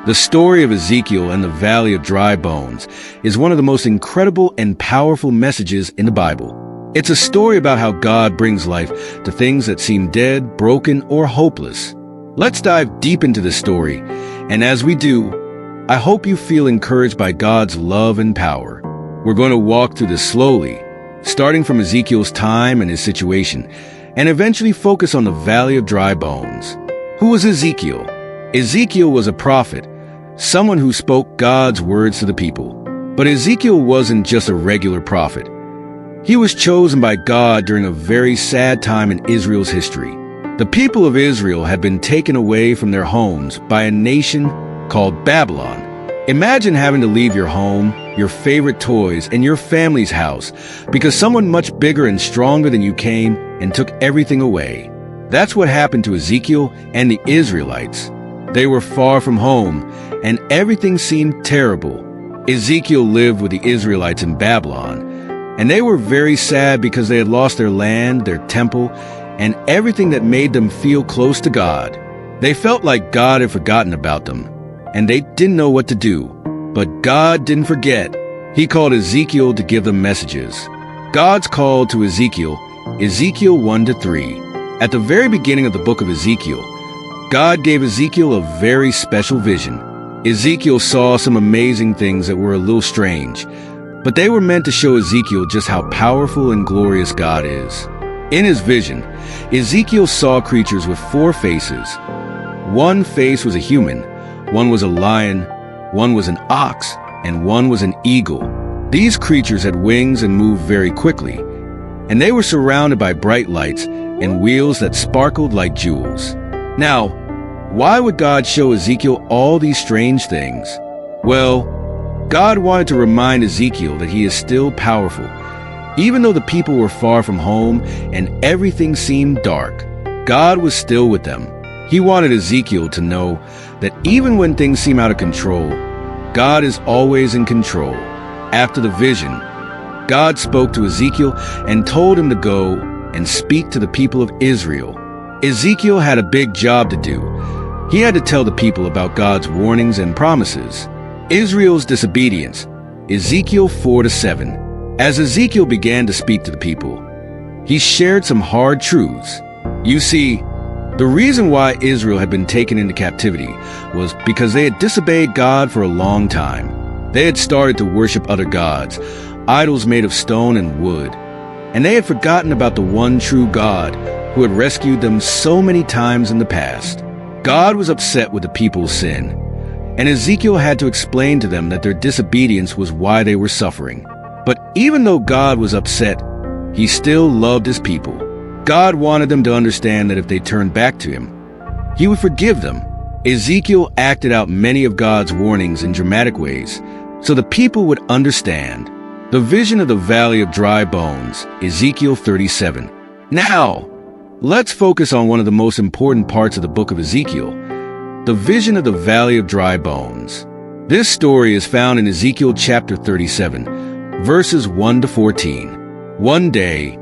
The story of Ezekiel and the Valley of Dry Bones is one of the most incredible and powerful messages in the Bible. It's a story about how God brings life to things that seem dead, broken, or hopeless. Let's dive deep into this story, and as we do, I hope you feel encouraged by God's love and power. We're going to walk through this slowly, starting from Ezekiel's time and his situation, and eventually focus on the Valley of Dry Bones. Who was Ezekiel? Ezekiel was a prophet, someone who spoke God's words to the people. But Ezekiel wasn't just a regular prophet. He was chosen by God during a very sad time in Israel's history. The people of Israel had been taken away from their homes by a nation called Babylon. Imagine having to leave your home, your favorite toys, and your family's house because someone much bigger and stronger than you came and took everything away. That's what happened to Ezekiel and the Israelites. They were far from home, and everything seemed terrible. Ezekiel lived with the Israelites in Babylon, and they were very sad because they had lost their land, their temple, and everything that made them feel close to God. They felt like God had forgotten about them, and they didn't know what to do. But God didn't forget. He called Ezekiel to give them messages. God's call to Ezekiel, Ezekiel 1-3. At the very beginning of the book of Ezekiel, God gave Ezekiel a very special vision. Ezekiel saw some amazing things that were a little strange, but they were meant to show Ezekiel just how powerful and glorious God is. In his vision, Ezekiel saw creatures with 4 faces. One face was a human, one was a lion, one was an ox, and one was an eagle. These creatures had wings and moved very quickly, and they were surrounded by bright lights and wheels that sparkled like jewels. Now, why would God show Ezekiel all these strange things? Well, God wanted to remind Ezekiel that he is still powerful. Even though the people were far from home and everything seemed dark, God was still with them. He wanted Ezekiel to know that even when things seem out of control, God is always in control. After the vision, God spoke to Ezekiel and told him to go and speak to the people of Israel. Ezekiel had a big job to do. He had to tell the people about God's warnings and promises. Israel's disobedience, Ezekiel 4-7. As Ezekiel began to speak to the people, he shared some hard truths. You see, the reason why Israel had been taken into captivity was because they had disobeyed God for a long time. They had started to worship other gods, idols made of stone and wood, and they had forgotten about the one true God who had rescued them so many times in the past. God was upset with the people's sin, and Ezekiel had to explain to them that their disobedience was why they were suffering. But even though God was upset, he still loved his people. God wanted them to understand that if they turned back to him, he would forgive them. Ezekiel acted out many of God's warnings in dramatic ways so the people would understand. The vision of the Valley of Dry Bones, Ezekiel 37. Now, let's focus on one of the most important parts of the book of Ezekiel, the vision of the Valley of Dry Bones. This story is found in Ezekiel chapter 37, verses 1-14. One day,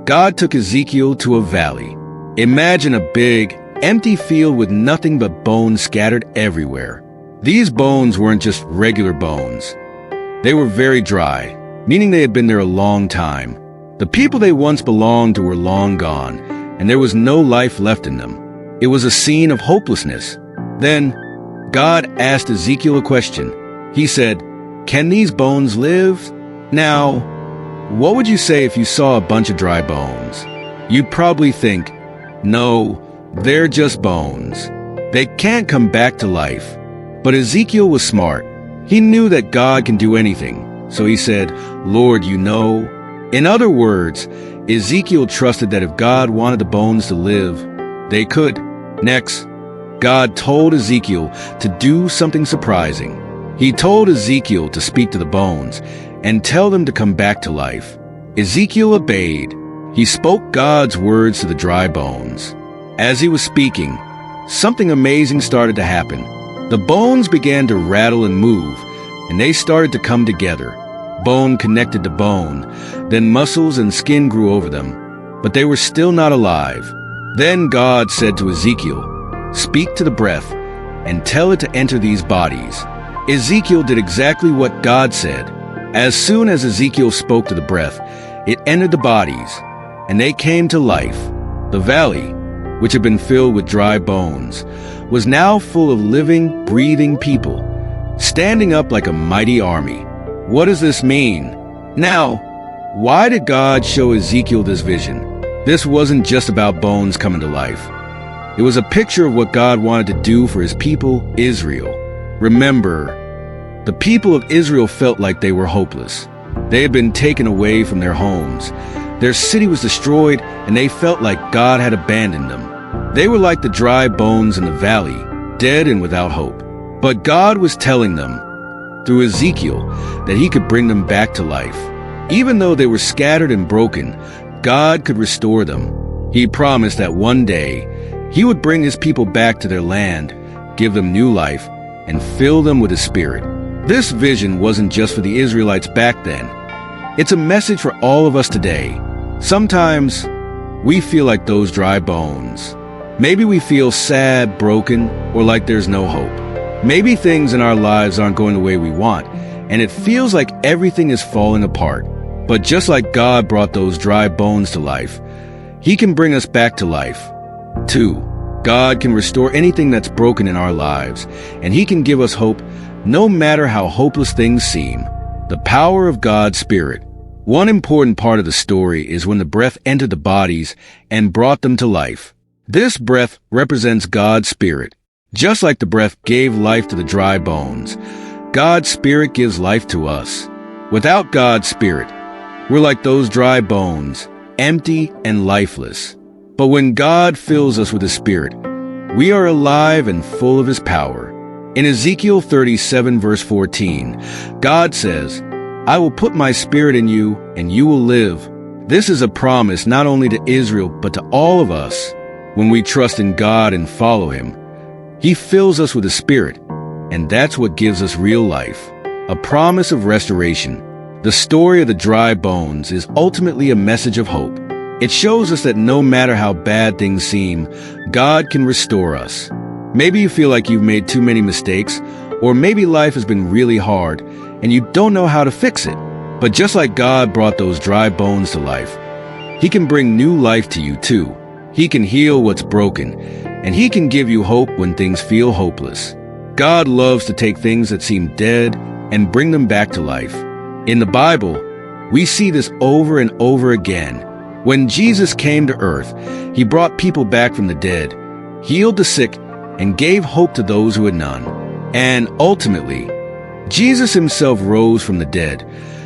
God took Ezekiel to a valley. Imagine a big, empty field with nothing but bones scattered everywhere. These bones weren't just regular bones. They were very dry, meaning they had been there a long time. The people they once belonged to were long gone, and there was no life left in them. It was a scene of hopelessness. Then, God asked Ezekiel a question. He said, "Can these bones live?" Now, what would you say if you saw a bunch of dry bones? You'd probably think, no, they're just bones. They can't come back to life. But Ezekiel was smart. He knew that God can do anything. So he said, "Lord, you know." In other words, Ezekiel trusted that if God wanted the bones to live, they could. Next, God told Ezekiel to do something surprising. He told Ezekiel to speak to the bones and tell them to come back to life. Ezekiel obeyed. He spoke God's words to the dry bones. As he was speaking, something amazing started to happen. The bones began to rattle and move, and they started to come together. Bone connected to bone, then muscles and skin grew over them, but they were still not alive. Then God said to Ezekiel, "Speak to the breath," and tell it to enter these bodies. Ezekiel did exactly what God said. As soon as Ezekiel spoke to the breath, it entered the bodies, and they came to life. The valley, which had been filled with dry bones, was now full of living, breathing people, standing up like a mighty army. What does this mean? Now, why did God show Ezekiel this vision? This wasn't just about bones coming to life. It was a picture of what God wanted to do for his people, Israel. Remember, the people of Israel felt like they were hopeless. They had been taken away from their homes. Their city was destroyed, and they felt like God had abandoned them. They were like the dry bones in the valley, dead and without hope. But God was telling them, through Ezekiel, that he could bring them back to life. Even though they were scattered and broken, God could restore them. He promised that one day, he would bring his people back to their land, give them new life, and fill them with his Spirit. This vision wasn't just for the Israelites back then. It's a message for all of us today. Sometimes, we feel like those dry bones. Maybe we feel sad, broken, or like there's no hope. Maybe things in our lives aren't going the way we want, and it feels like everything is falling apart. But just like God brought those dry bones to life, he can bring us back to life. 2. God can restore anything that's broken in our lives, and he can give us hope no matter how hopeless things seem. The power of God's Spirit. One important part of the story is when the breath entered the bodies and brought them to life. This breath represents God's Spirit. Just like the breath gave life to the dry bones, God's Spirit gives life to us. Without God's Spirit, we're like those dry bones, empty and lifeless. But when God fills us with his Spirit, we are alive and full of his power. In Ezekiel 37 verse 14, God says, "I will put my Spirit in you, and you will live." This is a promise not only to Israel, but to all of us. When we trust in God and follow him, he fills us with his Spirit, and that's what gives us real life, a promise of restoration. The story of the dry bones is ultimately a message of hope. It shows us that no matter how bad things seem, God can restore us. Maybe you feel like you've made too many mistakes, or maybe life has been really hard, and you don't know how to fix it. But just like God brought those dry bones to life, he can bring new life to you too. He can heal what's broken, and he can give you hope when things feel hopeless. God loves to take things that seem dead and bring them back to life. In the Bible, we see this over and over again. When Jesus came to earth, he brought people back from the dead, healed the sick, and gave hope to those who had none. And ultimately, Jesus himself rose from the dead,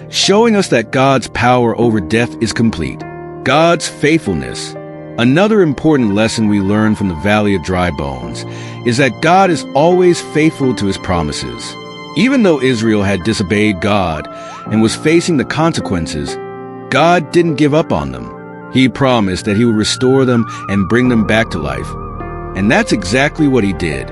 showing us that God's power over death is complete. God's faithfulness. Another important lesson we learn from the Valley of Dry Bones is that God is always faithful to his promises. Even though Israel had disobeyed God and was facing the consequences, God didn't give up on them. He promised that he would restore them and bring them back to life. And that's exactly what he did.